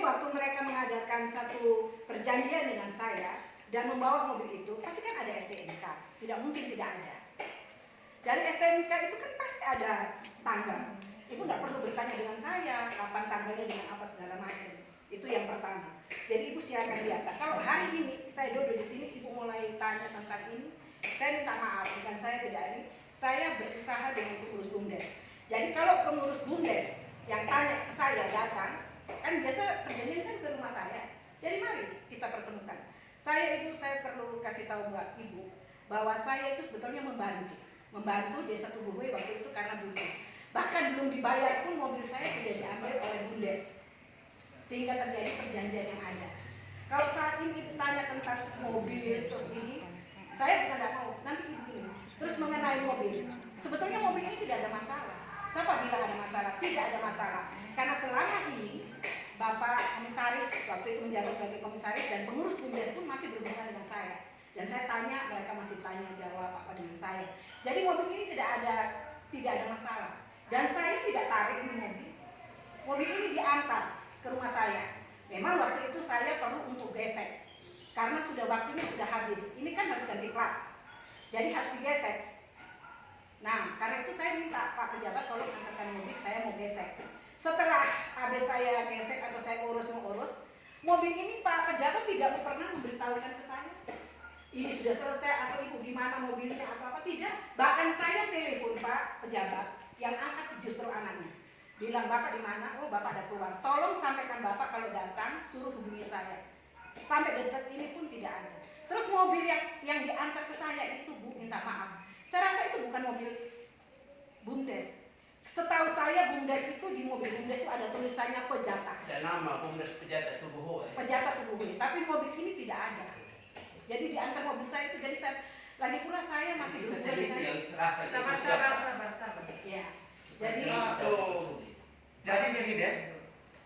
waktu mereka mengadakan satu perjanjian dengan saya dan membawa mobil itu, pasti kan ada STNK, tidak mungkin tidak ada. Dari STNK itu kan pasti ada tanggal. Ibu tidak perlu bertanya dengan saya kapan tanggalnya dengan apa segala macam. Itu yang pertama. Jadi ibu silakan lihat. Kalau hari ini saya duduk di sini, ibu mulai tanya tentang ini, saya minta maaf, bukan saya tidak ini. Saya berusaha dengan pengurus BUMDes. Jadi kalau pengurus BUMDes yang tanya ke saya datang, kan biasa perjanjian kan ke rumah saya. Jadi mari kita pertemukan. Saya perlu kasih tahu buat ibu bahwa saya itu sebetulnya membantu Desa Tubuhwe waktu itu karena butuh. Bahkan belum dibayar pun mobil saya sudah diambil oleh BUMDes, sehingga terjadi perjanjian yang ada. Kalau saat ini ditanya tentang mobil terus ini, saya bukan tidak mau. Nanti begini. Terus mengenai mobil, sebetulnya mobil ini tidak ada masalah. Siapa bilang ada masalah? Tidak ada masalah. Karena selama ini Bapak Komisaris waktu itu menjabat sebagai komisaris dan pengurus BUMDes pun masih berhubungan dengan saya. Dan saya tanya, mereka masih tanya jawab apa dengan saya. Jadi mobil ini tidak ada masalah. Dan saya tidak tarik ini mobil. Mobil ini diantar ke rumah saya. Memang waktu itu saya perlu untuk gesek karena waktunya sudah habis. Ini kan harus ganti plat, jadi harus digesek. Nah, karena itu saya minta Pak pejabat tolong antarkan mobil, saya mau gesek. Setelah habis saya gesek atau saya mengurus, mobil ini Pak pejabat tidak pernah memberitahukan ke saya. Ini sudah selesai atau ibu gimana mobilnya atau apa, tidak. Bahkan saya telepon Pak pejabat, yang angkat justru anaknya. Bilang, Bapak di mana? Oh, Bapak ada keluar. Tolong sampaikan Bapak kalau datang, suruh hubungi saya. Sampai detik ini pun tidak ada. Terus mobil yang diantar ke saya itu, Bu, minta maaf. Saya rasa itu bukan mobil BUMDes. Setahu saya BUMDes itu, di mobil BUMDes itu ada tulisannya Pejata. Ada nama BUMDes Pejata Tubuhwe. Pejata Tubuhwe. Tapi mobil ini tidak ada. Jadi diantar mobil saya itu, jadi lagi pula saya masih berhubungan dengan sabar. Ya. Jadi begini ya,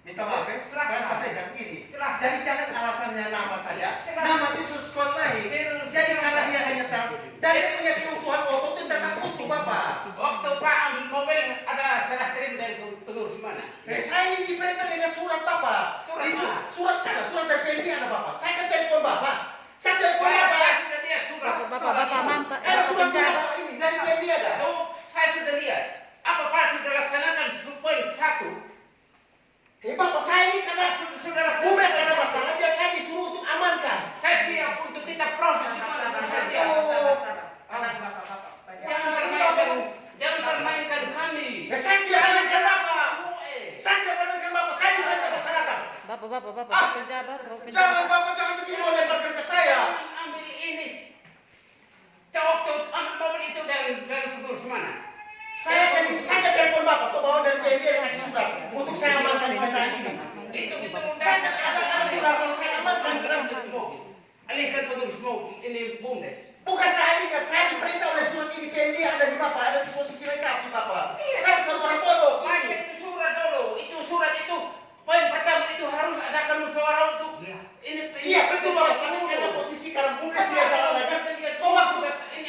minta maaf ya, saya sampaikan begini. Jadi jangan alasannya nama saja, nama itu sesuatu lain. Jadi karena dia hanya tahu dan dia punya keutuhan otot itu tetap utuh Bapak. Waktu Pak ambil mobil ada serah terima dari pengurus mana? Saya ini diperintah dengan surat Bapak. Surat ada, surat dari PMI ada Bapak. Saya kan telepon Bapak. Saya telepon Bapak. Saya sudah lihat surat. Bapak mantap. Ada surat Bapak ini dari PMI ada. Saya sudah lihat. Apa Pak sudah laksanakan poin 1? Bapak saya ini karena sudah laksanakan. BUMDes ada masalah, dia saya disuruh untuk amankan. Saya siap untuk kita proses di mana saya siap. Jangan permainkan kami. Saya tidak permainkan Bapak. Saya tidak permainkan Bapak. Saya diperintah masyarakat. Bapak pejabat. Jangan Bapak, jangan begini mau lemparkan ke saya. Ambil ini. Waktu ambil mobil itu dari pengurus mana? Saya telepon Bapak, kok bawa dari PMI yang kasih surat untuk saya amankan kendaraan ini. Itu Saya ada surat kalau saya amankan alihkan pengurus mobil ini BUMDes. Bukan saya ini kan, saya diperintah oleh surat ini PMI ada di Bapak, ada disposisi lengkap di Bapak. Saya bukan orang bodoh. Baca itu surat dulu. Itu surat itu poin pertama itu harus adakan musyawarah untuk ini. Iya betul Bapak, tapi karena posisi karena BUMDes dia jalan lagi. Kok waktu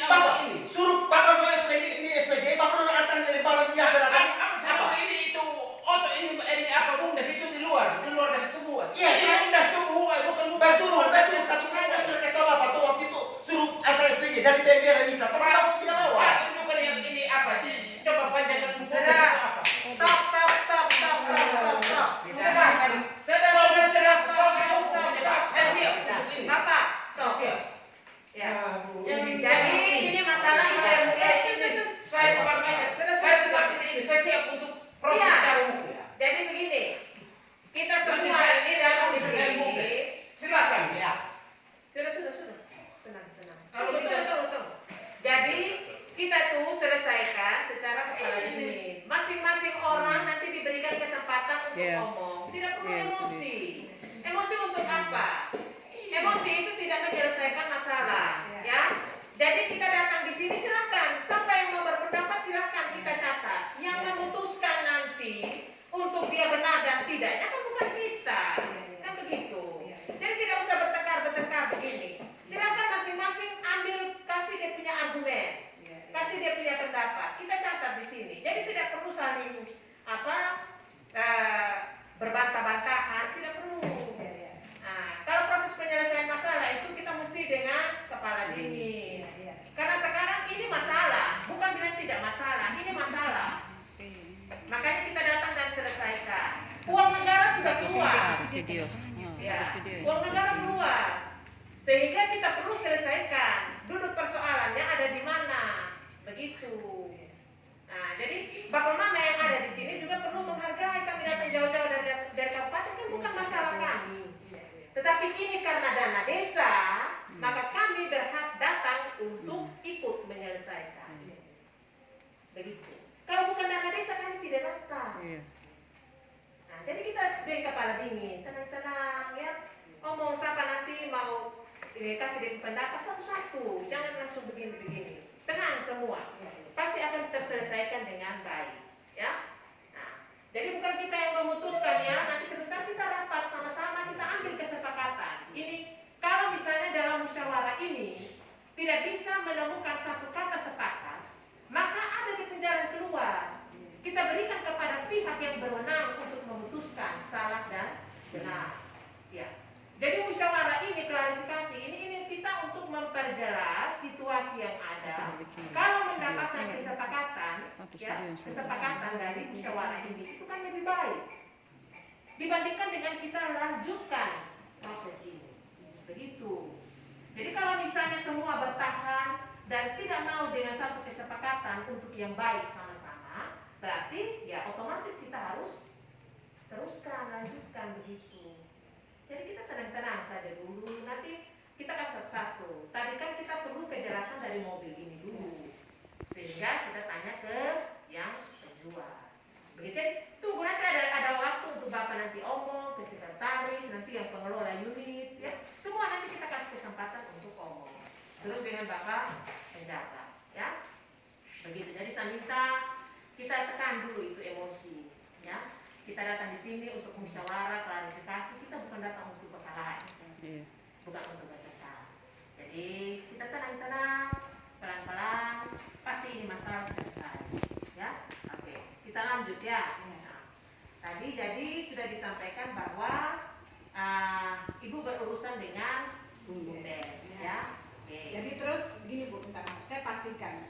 Bapak suruh Bapak soal ini SPJ, Bapak udah antar lebaran biasa datang. Apa ini itu oto ini apa BUMDes itu di luar dari tubuh. Iya, ini BUMDes tubuh bukan betul, tapi saya nggak sudah kasih tahu Bapak tuh waktu itu suruh antar SPJ dari PMI ada minta, tapi Bapak tidak mau. Pak tunjukkan yang ini apa? Coba panjangkan BUMDes itu apa? Stop. Saya siap untuk ini. Bapak, stop. Ya. Jadi ini masalah Saya bukan banyak. Saya sudah ini. Saya siap untuk proses secara hukum. Jadi begini, kita Tapi semua saya ini ini datang di dengan sini. BUMDes. Silakan. Ya. Sudah. Tenang. Kalau Tunggu. Jadi kita tuh selesaikan secara kepala dingin. Masing-masing orang nanti diberikan kesempatan untuk ngomong. Tidak perlu emosi. Emosi untuk apa? Emosi itu tidak menyelesaikan masalah, ya. Jadi kita datang di sini silakan. Siapa yang mau berpendapat silakan kita catat. Yang memutuskan nanti untuk dia benar dan tidaknya kan bukan kita, kan begitu. Jadi tidak usah bertengkar begini. Silakan masing-masing ambil, kasih dia punya argumen, kasih dia punya pendapat. Kita catat di sini. Jadi tidak perlu saling berbantah-bantahan, tidak perlu. Uang negara sudah keluar. Video. Ya, Harus video. uang negara keluar. Sehingga kita perlu selesaikan duduk persoalannya ada di mana. Begitu. Nah, jadi Bapak Mama yang ada di sini juga perlu menghargai kami datang jauh-jauh dari kabupaten kan bukan masalah kami. Tetapi ini karena dana desa, maka kami berhak datang untuk ikut menyelesaikan. Begitu. Kalau bukan dana desa kami tidak datang. Iya. Nah, jadi kita dengan kepala dingin, tenang-tenang ya. Omong siapa nanti mau kasih dia pendapat satu-satu, jangan langsung begini-begini. Tenang semua, pasti akan terselesaikan dengan baik, ya. Nah, jadi bukan kita yang memutuskan ya. Nanti sebentar kita rapat sama-sama, kita ambil kesepakatan. Ini kalau misalnya dalam musyawarah ini tidak bisa menemukan satu kata sepakat, maka ada di jalan keluar. Kita berikan kepada pihak yang berwenang untuk memutuskan salah dan benar. Ya. Jadi musyawarah ini klarifikasi ini kita untuk memperjelas situasi yang ada. Kalau mendapatkan kesepakatan, ya, kesepakatan dari musyawarah ini itu kan lebih baik dibandingkan dengan kita lanjutkan proses ini. Begitu. Jadi kalau misalnya semua bertahan dan tidak mau dengan satu kesepakatan untuk yang baik sama-sama, berarti ya otomatis kita harus teruskan, lanjutkan begitu. Jadi kita tenang-tenang saja dulu, nanti kita kasih satu. Tadi kan kita perlu kejelasan dari mobil ini dulu, sehingga kita tanya ke yang penjual. Begitu, tunggu nanti ada waktu untuk Bapak nanti omong ke sekretaris, nanti yang pengelola unit, ya. Semua nanti kita kasih kesempatan untuk omong. Terus dengan Bapak penjaga, ya. Begitu. Jadi saya minta kita tekan dulu itu emosi, ya. Kita datang di sini untuk musyawarah, klarifikasi. Kita bukan datang untuk berkelahi, bukan untuk bertengkar. Jadi kita tenang-tenang, pelan-pelan. Pasti ini masalah selesai, ya. Oke, kita lanjut ya. Nah, tadi jadi sudah disampaikan bahwa Ibu berurusan dengan BUMDes, ya. Oke. Jadi terus begini Bu, bentar, saya pastikan.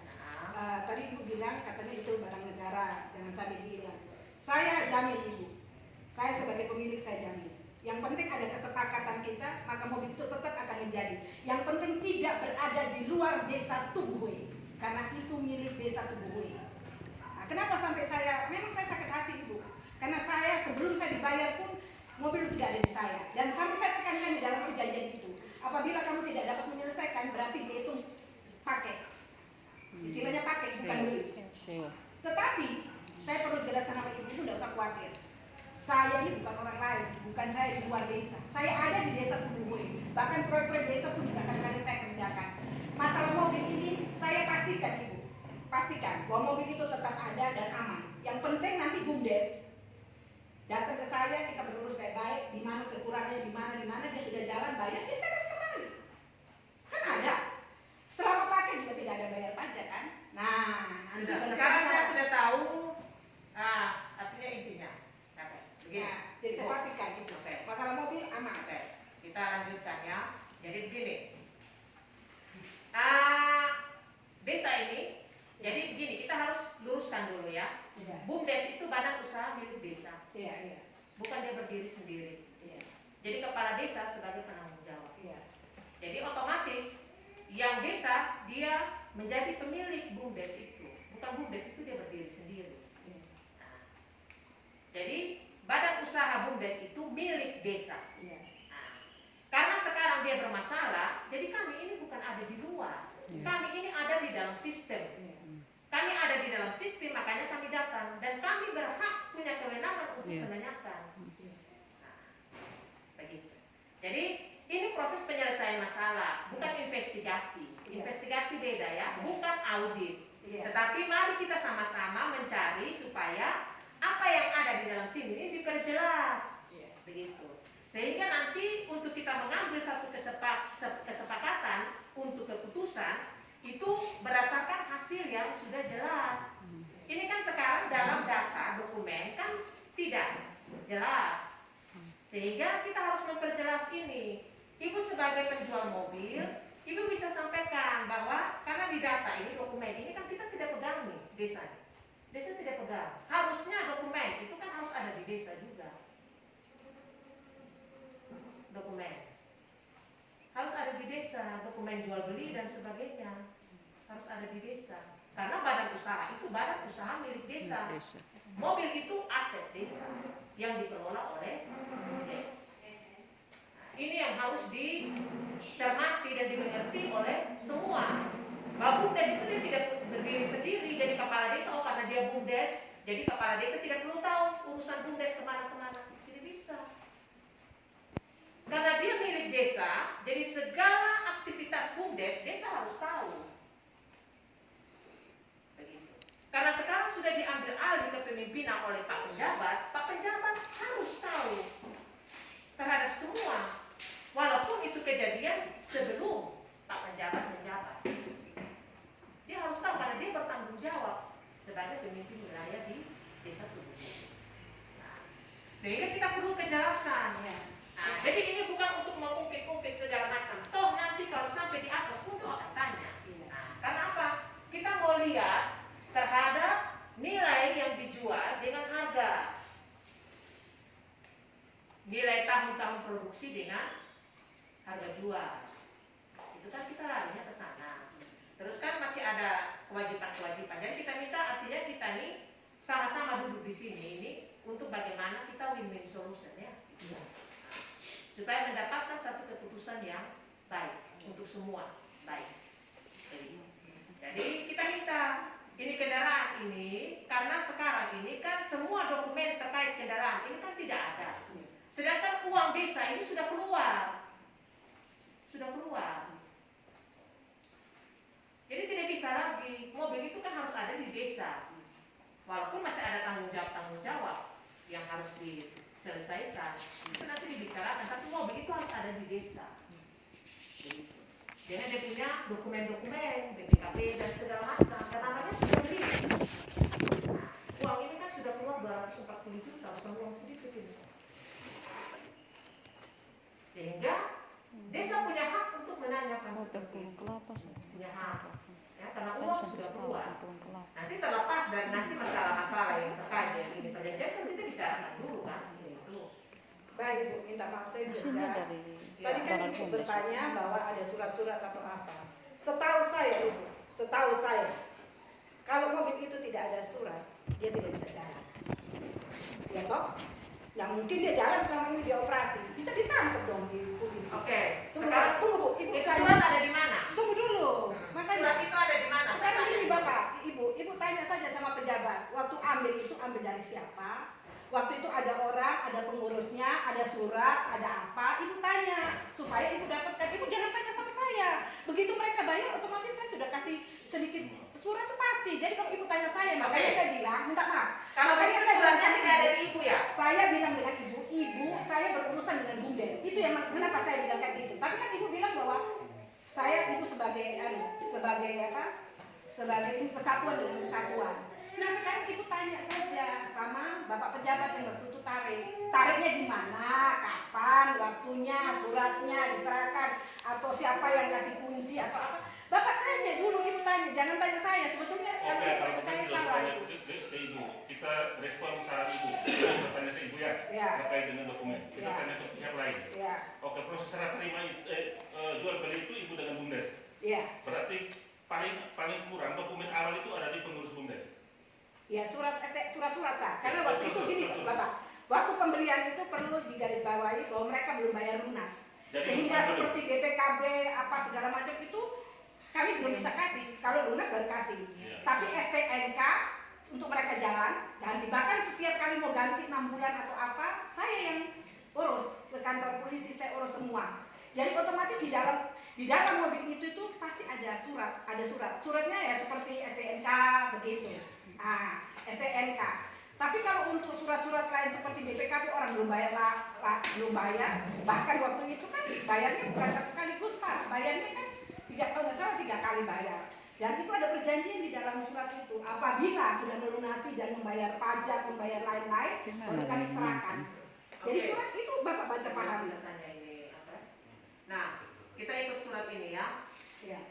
Tadi Ibu bilang katanya itu barang negara, jangan sampai dihilang. Saya jamin Ibu, saya sebagai pemilik saya jamin. Yang penting ada kesepakatan kita, maka mobil itu tetap akan menjadi. Yang penting tidak berada di luar desa Tubuhwe, karena itu milik desa Tubuhwe. Nah, kenapa sampai memang saya sakit hati Ibu, karena saya sebelum saya dibayar pun mobil itu tidak ada di saya. Dan sampai saya tekankan di dalam perjanjian itu, apabila kamu tidak dapat menyelesaikan, berarti dia itu pakai. Istilahnya pakai, bukan beli. Tetapi saya perlu jelaskan sama Ibu, tidak usah khawatir. Saya ini bukan orang lain, bukan saya di luar desa. Saya ada di desa Tubuhwe. Bahkan proyek-proyek desa pun juga kadang-kadang saya kerjakan. Masalah mobil ini saya pastikan Ibu, pastikan bahwa mobil itu tetap ada dan aman. Yang penting nanti BUMDes datang ke saya, kita berurus baik-baik, di mana kekurangannya, di mana dia sudah jalan bayar, dia saya kasih kembali. Kan ada. Selama pakai juga tidak ada bayar pajak kan? Nah, nanti Sekarang saya sudah tahu. Artinya intinya. Oke, begini. Nah, jadi saya pastikan itu. Oke. Masalah mobil aman. Oke, kita lanjutkan ya. Jadi begini. Desa ini, jadi begini, kita harus luruskan dulu ya. Iya. BUMDes itu badan usaha milik desa. Iya. Bukan dia berdiri sendiri. Iya. Jadi kepala desa sebagai penanggung jawab. Iya. Jadi otomatis yang desa dia menjadi pemilik BUMDes itu. Bukan BUMDes itu dia berdiri sendiri. Nah, jadi badan usaha BUMDes itu milik desa. Iya. Nah, karena sekarang dia bermasalah, jadi kami ini bukan ada di luar. Kami ini ada di dalam sistem. Kami ada di dalam sistem, makanya kami datang. Dan kami berhak punya kewenangan untuk menanyakan. Nah, begitu. Jadi ini proses penyelesaian masalah, bukan investigasi. Investigasi beda ya, bukan audit. Tetapi mari kita sama-sama mencari supaya apa yang ada di dalam sini ini diperjelas. Begitu. Sehingga nanti untuk kita mengambil satu kesepakatan untuk keputusan itu berdasarkan hasil yang sudah jelas. Ini kan sekarang dalam data dokumen kan tidak jelas. Sehingga kita harus memperjelas ini. Ibu sebagai penjual mobil, Ibu bisa sampaikan bahwa karena di data ini, dokumen ini kan kita tidak pegang nih desa. Desa tidak pegang. Harusnya dokumen itu kan harus ada di desa juga. desa, dokumen jual beli dan sebagainya harus ada di desa. Karena badan usaha itu badan usaha milik desa. Mobil itu aset desa yang dikelola oleh desa. Ini yang harus dicermati dan dimengerti oleh semua. Bahwa BUMDes itu dia tidak berdiri sendiri jadi kepala desa. Oh karena dia BUMDes, jadi kepala desa tidak perlu tahu urusan BUMDes kemana-kemana. Tidak bisa. Karena dia milik desa, jadi segala aktivitas BUMDes desa harus tahu. Begitu. Karena sekarang sudah diambil alih kepemimpinan oleh Pak Penjabat harus tahu terhadap semua. Walaupun itu kejadian sebelum Pak Penjabat menjabat. Dia harus tahu karena dia bertanggung jawab sebagai pemimpin wilayah di desa Tubuh. Nah, sehingga kita perlu kejelasan ya. Nah, jadi ini bukan untuk mengungkit-ungkit segala macam. Toh nanti kalau sampai di atas pun tuh akan tanya. Nah, karena apa? Kita mau lihat terhadap nilai yang dijual dengan harga. Nilai tahun-tahun produksi dengan harga jual. Itu kan kita larinya ke sana. Terus kan masih ada kewajiban-kewajiban. Jadi kita minta artinya kita nih sama-sama duduk di sini ini untuk bagaimana kita win-win solution ya. Supaya mendapatkan satu keputusan yang baik untuk semua baik. Jadi kita minta ini kendaraan ini karena sekarang ini kan semua dokumen terkait kendaraan ini kan tidak ada. Sedangkan uang desa ini sudah keluar. Jadi tidak bisa lagi mobil itu kan harus ada di desa. Walaupun masih ada tanggung jawab yang harus diselesaikan. Itu nanti dibicarakan, tapi mobil itu harus ada di desa. Jadi dia punya dokumen-dokumen, BPKB dan segala macam. Dan namanya sudah beli. Uang ini kan sudah keluar 240 juta, bukan uang sedikit ini. Sehingga desa punya hak untuk menanyakan seperti itu. Punya hak. Ya, karena uang sudah keluar. Nanti terlepas dari nanti masalah-masalah yang terkait dengan ini perjanjian kan kita bicarakan dulu kan. Itu. Baik Ibu, minta maaf saya bicara. Tadi kan Ibu bertanya bahwa ada surat-surat atau apa. Setahu saya, kalau mobil itu tidak ada surat, dia tidak bisa jalan. Ya toh? Nah mungkin dia jalan selama ini dia operasi, bisa ditangkap dong di polisi. Oke. Tunggu Bu, Ibu itu tanya. surat ada di mana? Tunggu dulu. Makanya Surat itu ada di mana? sekarang gini Bapak, Ibu tanya saja sama pejabat. Waktu ambil itu ambil dari siapa? Waktu itu ada orang, ada pengurusnya, ada surat, ada apa? Ibu tanya supaya Ibu dapatkan. Ibu jangan tanya sama saya. Begitu mereka bayar, otomatis saya sudah kasih sedikit surat itu pasti. Jadi kalau Ibu tanya saya, makanya saya bilang minta maaf. Kalau Makanya begitu saya bilang suratnya tidak ada di Ibu ya? Saya bilang dengan Ibu, saya berurusan dengan BUMDes. Itu yang kenapa saya bilang kayak gitu. Tapi kan Ibu bilang bahwa Ibu sebagai ini persatuan dengan kesatuan. Nah sekarang Ibu tanya saja sama Bapak pejabat yang waktu itu tariknya di mana, kapan, waktunya, suratnya diserahkan, atau siapa yang kasih kunci atau apa. Bapak tanya dulu, Ibu tanya, jangan tanya saya. Sebetulnya kalau saya begitu salah tanya itu. ke Ibu. Kita respon saran Ibu. Kita tanya ke Ibu ya, Ya. terkait dengan dokumen. Kita Ya. tanya ke pihak lain. Ya, Oke, proses serah terima jual beli itu Ibu dengan BUMDes. ya. Berarti paling kurang dokumen awal itu ada di pengurus BUMDes. Ya surat sah. Karena waktu itu gini Bapak, waktu pembelian itu perlu digarisbawahi bahwa mereka belum bayar lunas. Jadi Sehingga bukan seperti BPKB apa segala macam itu kami belum bisa kasih. Kalau lunas baru kasih. Iya. Tapi STNK untuk mereka jalan ganti. Bahkan setiap kali mau ganti 6 bulan atau apa, saya yang urus ke kantor polisi, saya urus semua. Jadi otomatis di dalam mobil itu pasti ada surat. Suratnya ya seperti STNK begitu. STNK. Tapi kalau untuk surat-surat lain seperti BPKB orang belum bayar, bahkan waktu itu kan bayarnya bukan 1 kali Pak, bayarnya kan 3 kali bayar. Dan itu ada perjanjian di dalam surat itu. Apabila sudah melunasi dan membayar pajak, membayar lain-lain, baru kami serahkan. Jadi surat itu Bapak baca paham. Nah, kita ikut surat ini ya. Ya.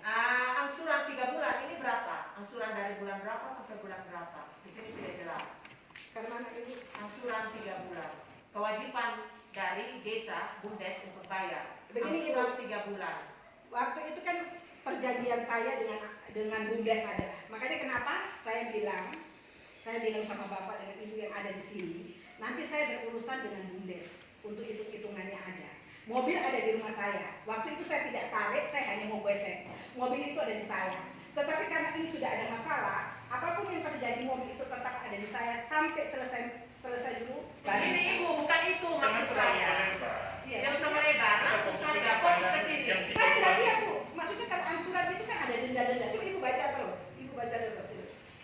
Angsuran 3 bulan ini berapa? Angsuran dari bulan berapa sampai bulan berapa? Di sini tidak jelas. Karena ini Angsuran 3 bulan. Kewajiban dari desa BUMDes untuk bayar. Begini, Angsuran 3 bulan. waktu itu kan perjanjian saya dengan BUMDes adalah, makanya kenapa saya bilang sama bapak dengan ibu yang ada di sini, nanti saya berurusan dengan BUMDes untuk hitung-hitungannya ada. Mobil ada di rumah saya. Waktu itu saya tidak tarik, saya hanya mau besek. Mobil itu ada di saya. Tetapi karena ini sudah ada masalah, apapun yang terjadi mobil itu tetap ada di saya sampai selesai dulu. Baru Ini saya- ibu, bukan itu maksud Jangan terlalu saya. melebar. Iya, Yang sama lebar, langsung saja fokus ke sini. saya nggak lihat Bu. Maksudnya kalau angsuran itu kan ada denda-denda. Coba ibu baca terus. Ibu baca terus.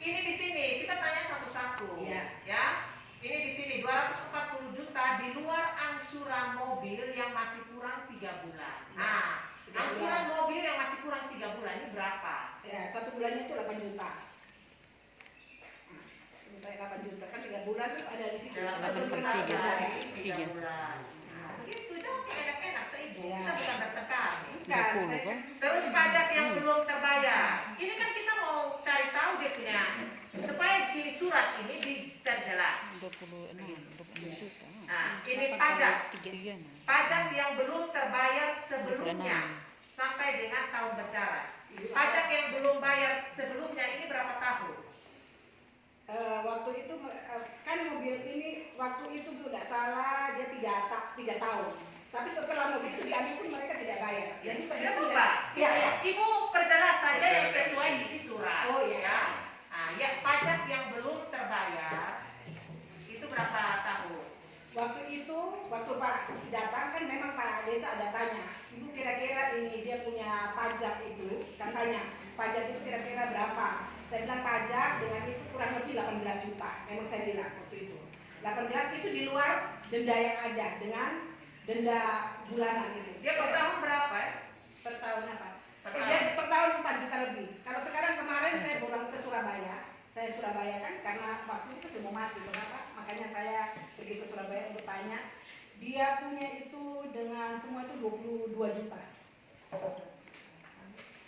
Ini di sini kita tanya satu-satu. Iya. Ya. Ini di sini 240 juta di luar angsuran mobil yang masih kurang 3 bulan. Nah, 3 angsuran bulan. mobil yang masih kurang 3 bulan ini berapa? Ya, 1 bulannya itu 8 juta. Nah, 8 juta kan 3 bulan terus ada di situ. 8 Betul, per benar, 3 benar. tiga bulan. Nah, gitu dong enak-enak seibu. Iya. Kita bukan bertengkar. Bukan, saya- Terus pajak yang belum terbayar. Ini kan kita mau cari tahu dia punya supaya di surat ini diperjelas. 26 juta. Nah, ini pajak. Pajak yang belum terbayar sebelumnya sampai dengan tahun berjalan. Pajak yang belum bayar sebelumnya ini berapa tahun? Waktu itu kan mobil ini waktu itu tidak salah dia 3 tahun. Tapi setelah mobil itu diambil pun mereka tidak bayar. Jadi Tidak ternyata berubah. Iya, iya. Ibu perjelas saja yang sesuai isi surat. Oh, iya. Ya. Nah, ya pajak yang belum terbayar itu berapa tahun? Waktu itu, waktu Pak datang kan memang Pak Desa ada tanya, Ibu kira-kira ini dia punya pajak itu, kan tanya, pajak itu kira-kira berapa? Saya bilang pajak dengan itu kurang lebih 18 juta, memang saya bilang waktu itu. 18 itu di luar denda yang ada dengan denda bulanan itu. Dia per tahun berapa ya? Per tahun apa? Per Dia tahun. per tahun 4 juta lebih. Kalau sekarang kemarin saya pulang ke Surabaya, saya Surabaya kan karena waktu itu sudah mau mati, kenapa? Makanya saya pergi ke Surabaya untuk tanya. Dia punya itu dengan semua itu 22 juta.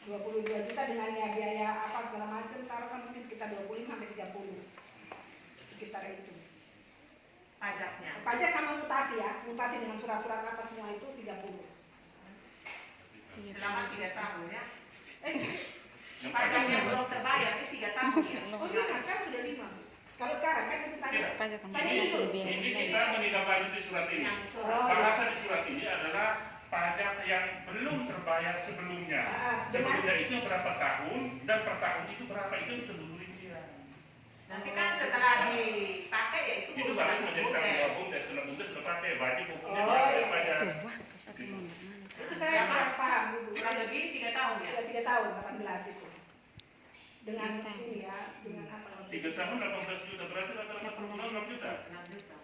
22 juta dengan ya biaya apa segala macam, taruhkan mungkin sekitar 25 sampai 30. Sekitar itu. Pajaknya. Pajak sama mutasi ya, mutasi dengan surat-surat apa semua itu 30. Selama 3 tahun ya. Yang Pajak yang pajaknya- belum terbayar ini 3 tahun ya. Oh iya, sekarang sudah 5. Kalau sekarang kan itu tanya. Tidak. Tanya Ini, dulu. ini kita menindaklanjuti surat ini. Yang surat. Oh, iya. Bahasa di surat ini adalah pajak yang belum terbayar sebelumnya. Sebelumnya itu berapa tahun dan per tahun itu berapa, itu ditentu rincian. Nanti kan setelah dipakai ya itu Itu baru menjadi tanggung jawab BUMDes. Karena BUMDes sudah pakai wajib hukumnya Oh, bayar iya. pajak. Itu saya paham dulu. kurang lebih 3 tahun ya. Sudah 3 tahun 18 itu. Dengan ini ya, dengan apa? 3 tahun 18 juta, berarti rata-rata per bulan 6 juta. 6 juta.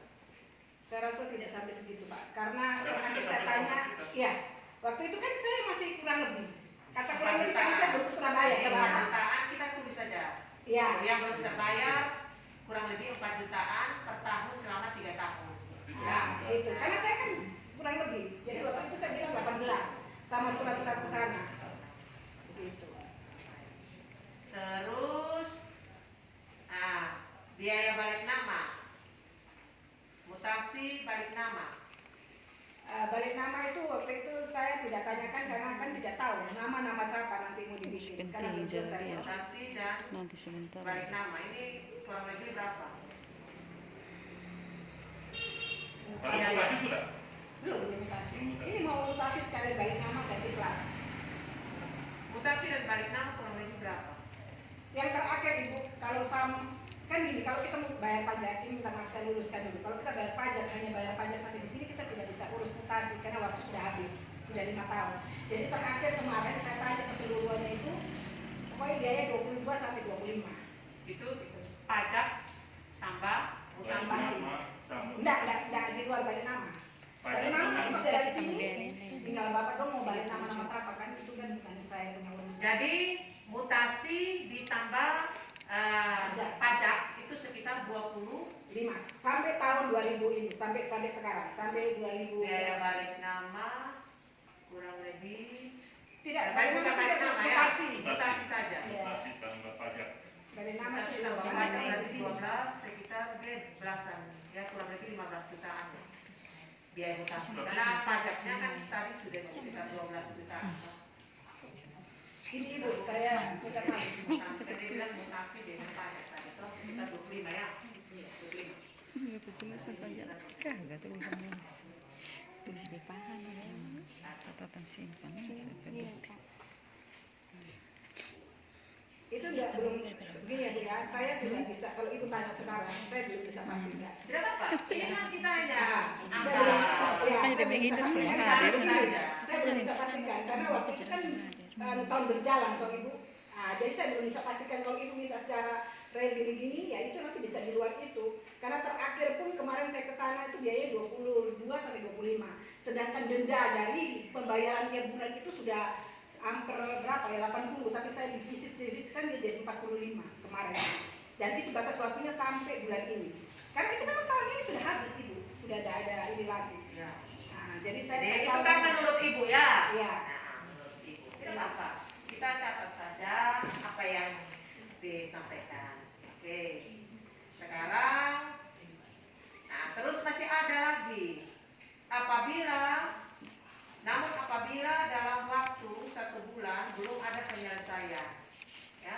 Saya rasa tidak sampai segitu Pak, karena Berapa terakhir tidak saya sampai tanya, 8 juta? ya waktu itu kan saya masih kurang lebih. Kata kurang lebih kan saya belum ke Surabaya Jadi ke 4 Bapak. jutaan kita tulis saja. Iya. Yang belum terbayar kurang lebih 4 jutaan per tahun selama 3 tahun. Ya, itu. Karena saya kan kurang lebih. Jadi waktu itu saya bilang 18 sama surat-surat ke sana. Begitu. Terus biaya balik nama. Mutasi balik nama. Balik nama itu waktu itu saya tidak tanyakan karena kan tidak tahu nama siapa nanti mau dibikin karena belum selesai. Mutasi dan Nanti sebentar. balik nama ini kurang lebih berapa? Kalau mutasi sudah. Belum mutasi. Ini mau mutasi sekali balik nama ganti plat. Mutasi dan balik nama kurang lebih berapa? Yang terakhir Ibu, kalau kan gini, kalau kita mau bayar pajak, ini minta maaf saya luruskan dulu. Kalau kita bayar pajak, hanya bayar pajak sampai di sini kita tidak bisa urus mutasi karena waktu sudah habis, sudah 5 tahun. Jadi terakhir kemarin saya tanya keseluruhannya itu, pokoknya biaya 22 sampai 25. Itu pajak tambah Balik mutasi. nama, sama. Enggak di luar balik nama. Balik nama kan kok dari sini, tinggal Bapak dong mau balik nama-nama siapa kan, itu kan bukan saya punya urusan. Jadi mutasi ditambah pajak itu sekitar 20. 5 sampai tahun 2000 ini, sampai sekarang, sampai 2000. Biaya balik nama kurang lebih Tidak, balik balik nama balik tidak nama ya. mutasi. Mutasi saja. Mutasi tambah pajak. Balik nama Mutasi itu tambah jangan pajak dari berarti sini. 12 sekitar belasan ya kurang lebih 15 jutaan biaya mutasi. Karena pajaknya kan tadi sudah sekitar 12 jutaan. Ini ibu, saya minta maaf. Tadi bilang mutasi dengan pajak tadi, terus kita 25 ya? Iya, 25. Enggak tulisan saja kagak tulisannya. Tulis di pahan ya. Catatan simpan. Itu enggak belum begini ya Bu ya. Saya tidak bisa kalau ibu tanya sekarang, saya belum bisa pastikan. Tidak apa-apa, ini kan kita hanya Saya belum, ya, Kan saya demi belum hidup bisa sih, pastikan. hadir. Saya belum bisa pastikan karena waktu itu kan tahun berjalan toh ibu. Jadi saya belum bisa pastikan kalau ibu minta secara real gini-gini ya itu nanti bisa di luar itu. Karena terakhir pun kemarin saya ke sana itu biayanya 22 sampai 25. Sedangkan denda dari pembayaran tiap bulan itu sudah hampir berapa ya 80, tapi saya di visit kan dia jadi 45 kemarin. Dan itu batas waktunya sampai bulan ini. Karena itu memang tahun ini sudah habis ibu, sudah ada ini lagi. Ya. Jadi saya Jadi kasih itu tahu- kan menurut ibu ya? Iya. Nah, menurut ibu. Tidak apa-apa. Kita catat saja apa yang disampaikan. Oke. Sekarang, nah terus masih ada lagi. Apabila dalam waktu 1 bulan belum ada penyelesaian, ya,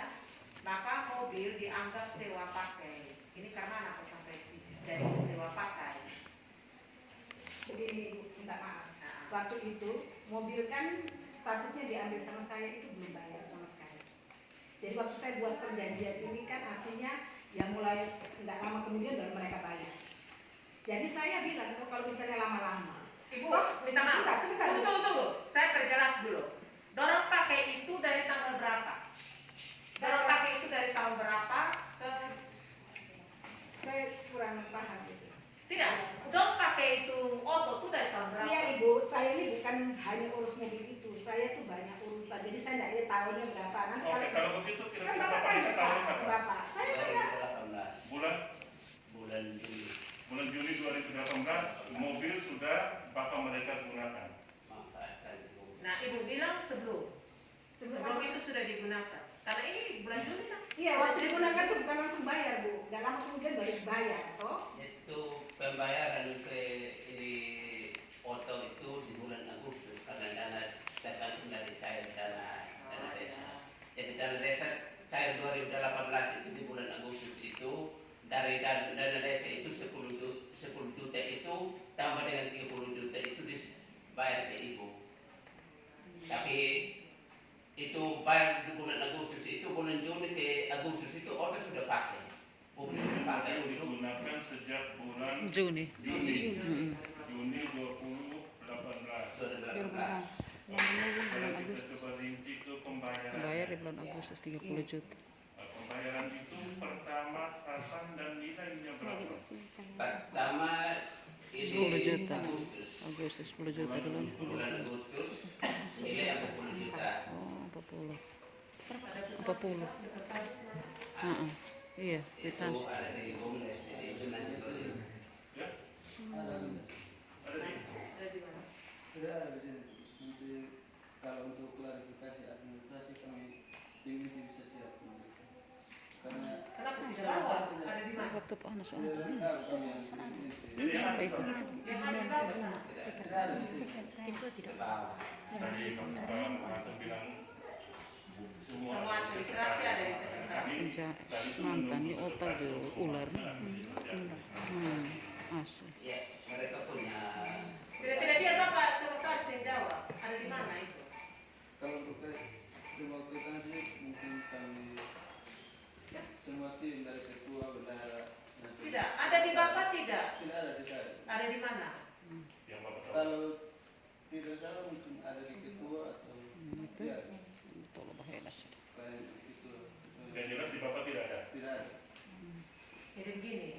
maka mobil dianggap sewa pakai. Ini karena aku sampai jadi sewa pakai. Begini ibu, minta maaf. Waktu itu mobil kan statusnya diambil sama saya itu belum bayar sama sekali. Jadi waktu saya buat perjanjian ini kan artinya ya mulai tidak lama kemudian baru mereka bayar. Jadi saya bilang tuh kalau misalnya lama-lama. Ibu, minta maaf. Sebentar. Tunggu. Saya perjelas dulu. Dorong pakai itu dari tanggal berapa? Dorong pakai itu dari tahun berapa ke... Saya kurang paham gitu. Tidak. Dorong pakai itu oto itu dari tahun berapa? Iya ibu, saya ini bukan hanya urus mobil itu, saya tuh banyak urusan. Jadi saya tidak lihat tahunnya berapa. Nanti Oke, kalau begitu kan kira-kira bapak Bapak tanya bisa tahu kapan? bapak. Saya tidak. Bulan Juni 2018 mobil sudah Bapak mereka gunakan. Nah, ibu bilang sebelum itu sudah digunakan. Karena ini bulan Juni kan? Iya, waktu digunakan tuh bukan langsung bayar bu, dan lama kemudian baru bayar, toh? Itu pembayaran ke ini foto itu di bulan Agustus karena dana tergantung dari cair dana desa. Jadi dana desa cair 2018 itu di bulan Agustus itu dari dana desa itu 10 juta itu tambah dengan 30 juta itu dibayar ke ibu. Tapi itu bayar di bulan Agustus itu bulan Juni ke Agustus itu order sudah pakai. Publik sudah pakai Itu untuk digunakan sejak bulan Juni. Juni Mm-mm. 2018. 2018. Kalau kita coba rinci ke pembayaran. Bayar di bulan Agustus 30 juta. Pembayaran itu pertama kapan dan nilainya berapa? Pertama ini 10 juta. Agustus. Agustus 10 juta dulu. Bulan Agustus nilai 40 juta. Oh, 40. 40. Iya, Itu ditans. ada di Bumdes, jadi itu nanti boleh. Ya? Ada di Ada di mana? Sudah ada di sini. Nanti kalau untuk klarifikasi administrasi kami tim itu bisa siap. Karena Kenapa tidak bawa? Ada di mana? Waktu panas tidak soalnya. lengkap kami yang tim itu. Jadi yang Sampai itu. Yang ada di bawah. Tidak ada di sini. Ke bawah. tadi Bapak bilang semua Semua administrasi ada di sekitar. Mantan di otak di ular. Asli. Ya, mereka punya Tidak dia Bapak serupa saya jawab. Ada di mana itu? Kalau untuk semua kwitansi mungkin kami semua tim dari ketua bendahara nanti. Tidak. Ada di Bapak tidak? Tidak ada di saya. Ada di mana? yang Bapak tahu. Kalau tidak salah mungkin ada di ketua atau Itu. ya Tolong bahaya sudah. kayak itu. Yang jelas di Bapak tidak ada. Tidak ada. Jadi begini,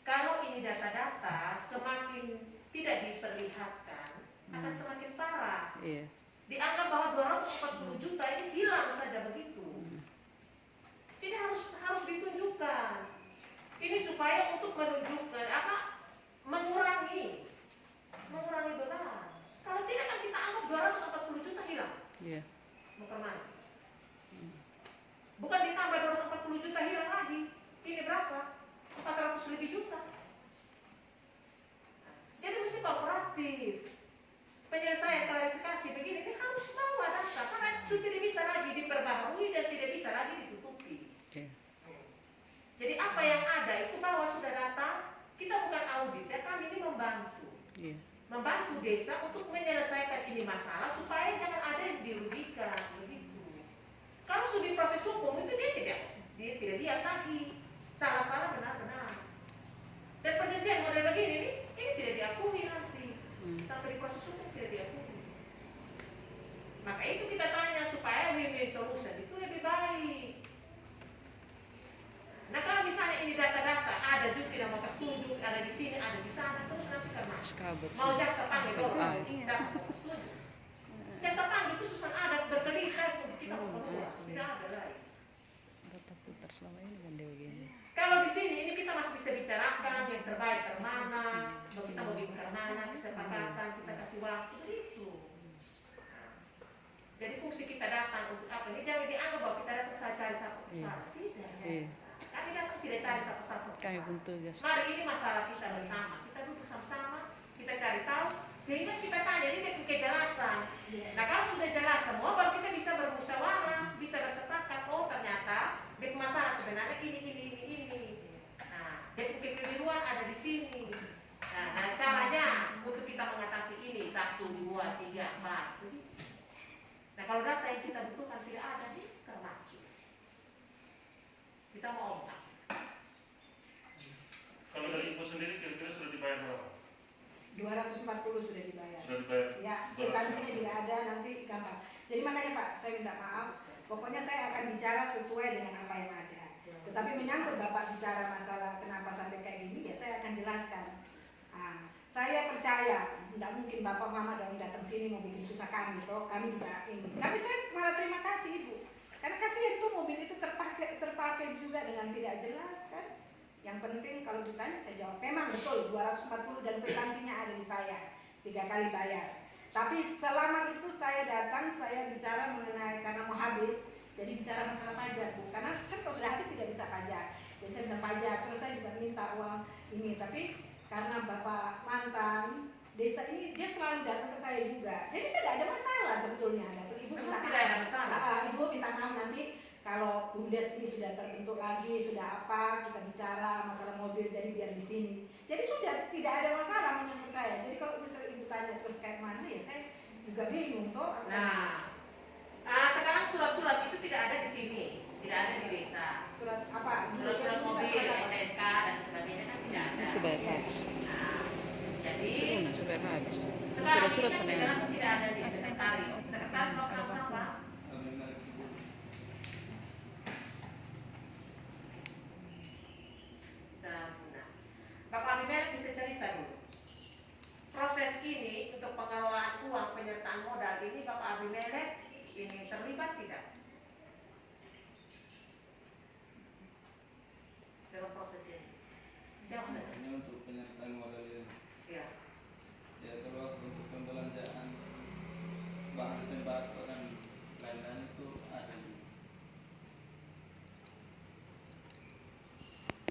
kalau ini data-data semakin tidak diperlihatkan, akan semakin parah. Iya. Dianggap bahwa 240 juta ini hilang saja begitu. Ini harus ditunjukkan. Ini supaya untuk menunjukkan apa? Mengurangi benar. Kalau tidak kan kita anggap 240 juta hilang. Iya. Mau kemana? Bukan ditambah 240 juta hilang lagi. Ini berapa? 400 lebih juta. Jadi mesti kooperatif. penyelesaian klarifikasi begini, ini harus bawa data karena sudah tidak bisa lagi diperbaharui dan tidak bisa lagi ditutupi. Iya. Jadi apa yang ada itu bahwa sudah datang, kita bukan audit ya, kami ini membantu. Iya. Membantu desa untuk menyelesaikan ini masalah supaya jangan ada yang dirugikan begitu. Kalau sudah proses hukum itu dia tidak lihat lagi salah-salah benar-benar. Dan perjanjian model begini ini tidak diakui nanti sampai di proses hukum tidak diakui. Maka itu kita tanya supaya win-win solution itu lebih baik. Nah kalau misalnya ini data-data ada juga tidak mau setuju, ada di sini, ada di sana, terus nanti karena Kabut. mau jaksa panggil orang, Iya. dapat mau setuju. Jaksa panggil itu susun adat berkelihatan untuk kita mau keluar, tidak ada lagi. Putar selama ini kan dia begini. Kalau di sini ini kita masih bisa bicarakan yang terbaik kemana, mau kita mau kemana, kesepakatan, kita kasih waktu itu. Jadi fungsi kita datang untuk apa? Ini jangan dianggap bahwa kita datang saja cari satu persatu, tidak. Iya. Kami datang tidak cari satu-satu. Kami pun tugas. Mari ini masalah kita bersama, kita duduk sama-sama, kita cari tahu, sehingga kita tanya ini dengan kejelasan. Nah kalau sudah jelas semua, baru kita bisa bermusyawarah, bisa bersepakat. Oh ternyata dia masalah sebenarnya ini. Nah, dia kekeliruan ada di sini. Nah, caranya untuk kita mengatasi ini 1, 2, 3, 4. Nah kalau data yang kita butuhkan tidak ada, ini termaksud. Kita mau ombak. Kalau dari Ibu sendiri kira-kira sudah dibayar berapa? 240 sudah dibayar. Sudah dibayar? Ya, kwitansinya tidak ada, nanti gampang. Jadi makanya Pak, saya minta maaf. Pokoknya saya akan bicara sesuai dengan apa yang ada. Tetapi menyangkut Bapak bicara masalah kenapa sampai kayak gini, ya saya akan jelaskan. Nah, saya percaya, tidak mungkin Bapak Mama dan datang sini mau bikin susah kami, toh kami juga ini. Tapi saya malah terima kasih Ibu. Karena kasihan tuh mobil itu terpakai juga dengan tidak jelas kan. Yang penting kalau ditanya saya jawab, memang betul 240 dan kwitansinya ada di saya, 3 kali bayar. Tapi selama itu saya datang, saya bicara mengenai karena mau habis, jadi bicara masalah pajak Bu. Karena kan kalau sudah habis tidak bisa pajak. Jadi saya bilang pajak, terus saya juga minta uang ini. Tapi karena Bapak mantan desa ini dia selalu datang ke saya juga. Jadi saya tidak ada masalah sebetulnya. Ibu minta Tidak ada masalah. Ibu minta maaf nanti kalau BUMDes ini sudah terbentuk lagi, sudah apa, kita bicara masalah mobil jadi biar di sini. Jadi sudah tidak ada masalah menyangkut saya. Jadi kalau misalnya Ibu tanya terus kayak mana ya saya juga bingung toh. Nah, sekarang surat-surat itu tidak ada di sini, tidak ada di desa. Surat apa? Surat-surat mobil, STNK dan sebagainya kan tidak ada. Itu sudah habis. Nah, jadi Sudah habis. sekarang Surat-surat ini kan sana. penjelasan tidak ada di sekretaris. Sekretaris mau kenal sama? Nah, Bapak Abimelek bisa cerita dulu. Proses ini untuk pengelolaan uang penyertaan modal ini Bapak Abimelek ini terlibat tidak dalam proses ini? Jawab saja. Hanya untuk penyertaan modal ini. Ya. Ya kalau untuk pembelanjaan bahan sembako